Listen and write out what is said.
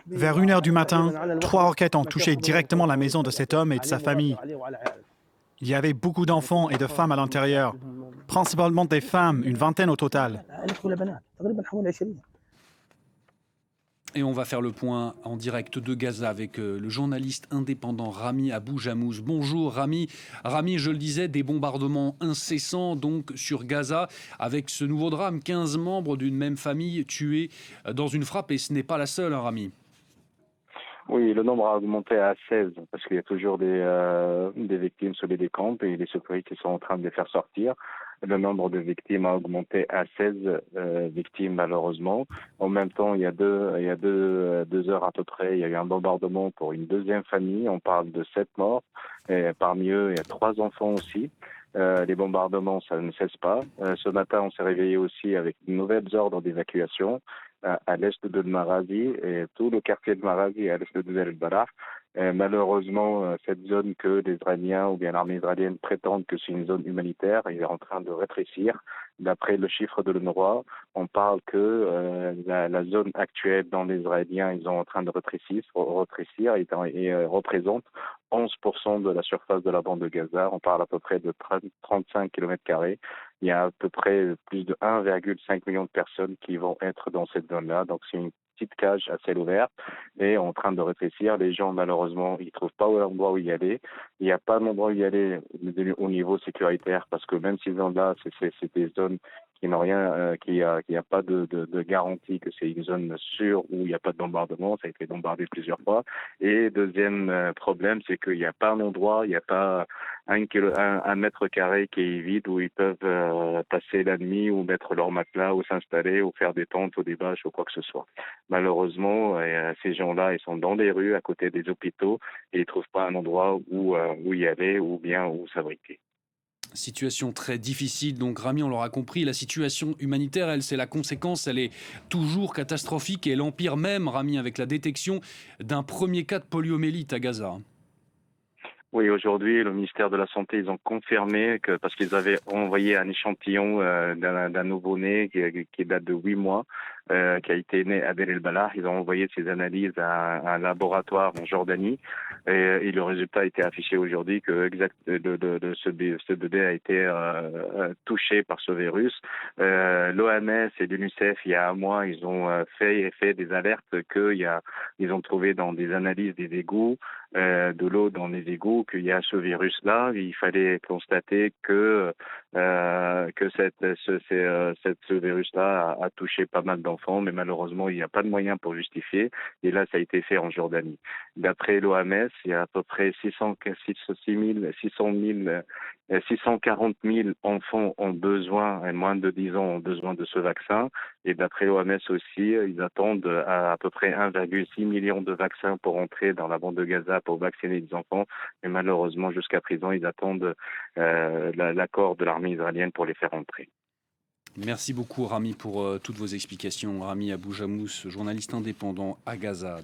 Vers 1 heure du matin, 3 roquettes ont touché directement la maison de cet homme et de sa famille. Il y avait beaucoup d'enfants et de femmes à l'intérieur, principalement des femmes, une vingtaine au total. Et on va faire le point en direct de Gaza avec le journaliste indépendant Rami Abou Jamous. Bonjour Rami. Rami, je le disais, des bombardements incessants donc sur Gaza avec ce nouveau drame, 15 membres d'une même famille tués dans une frappe, et ce n'est pas la seule, hein, Rami. Oui, le nombre a augmenté à 16 parce qu'il y a toujours des victimes sur les décombres et les sécurités sont en train de les faire sortir. Le nombre de victimes a augmenté à 16 victimes malheureusement. En même temps, il y a deux heures à peu près, il y a eu un bombardement pour une deuxième famille. On parle de 7 morts. Et parmi eux, il y a 3 enfants aussi. Les bombardements, ça ne cesse pas. Ce matin, on s'est réveillé aussi avec de nouvelles ordres d'évacuation à l'est de Marazi et tout le quartier de Marazi à l'est de Deir el-Balah. Malheureusement, cette zone que les Israéliens ou bien l'armée israélienne prétendent que c'est une zone humanitaire, il est en train de rétrécir. D'après le chiffre de l'UNRWA, on parle que la zone actuelle dans les Israéliens, ils sont en train de rétrécir et représente 11% de la surface de la bande de Gaza. On parle à peu près de 35 km². Il y a à peu près plus de 1,5 million de personnes qui vont être dans cette zone-là. Donc c'est une petite cage à ciel ouvert et en train de rétrécir. Les gens, malheureusement, ils trouvent pas l'endroit où y aller. Il n'y a pas d'endroit où y aller au niveau sécuritaire parce que même ces zones-là, c'est des zones qui n'ont rien, qui a pas de garantie que c'est une zone sûre où il n'y a pas de bombardement. Ça a été bombardé plusieurs fois. Et deuxième problème, c'est qu'il n'y a pas un endroit, il n'y a pas un mètre carré qui est vide où ils peuvent passer la nuit ou mettre leur matelas ou s'installer ou faire des tentes ou des bâches ou quoi que ce soit. Malheureusement, ces gens-là, ils sont dans les rues à côté des hôpitaux et ils ne trouvent pas un endroit où y aller ou bien où s'abriter. Situation très difficile, donc Rami, on l'aura compris, la situation humanitaire, elle, c'est la conséquence, elle est toujours catastrophique et elle empire même, Rami, avec la détection d'un premier cas de poliomyélite à Gaza. Oui, aujourd'hui, le ministère de la Santé, ils ont confirmé que, parce qu'ils avaient envoyé un échantillon d'un nouveau-né qui date de 8 mois, qui a été né à Deir el-Balah. Ils ont envoyé ces analyses à un laboratoire en Jordanie et le résultat a été affiché aujourd'hui que ce bébé a été touché par ce virus. L'OMS et l'UNICEF, il y a un mois, ils ont fait des alertes ils ont trouvé dans des analyses des égouts de l'eau dans les égouts qu'il y a ce virus-là. Il fallait constater que ce virus-là a touché pas mal d'enfants, mais malheureusement, il n'y a pas de moyen pour justifier. Et là, ça a été fait en Jordanie. D'après l'OMS, il y a à peu près 640 000 enfants ont besoin, et moins de 10 ans ont besoin de ce vaccin. Et d'après l'OMS aussi, ils attendent à peu près 1,6 million de vaccins pour entrer dans la bande de Gaza pour vacciner les enfants. Mais malheureusement, jusqu'à présent, ils attendent l'accord de l'armée israélienne pour les faire entrer. Merci beaucoup, Rami, pour toutes vos explications. Rami Abou Jamous, journaliste indépendant à Gaza.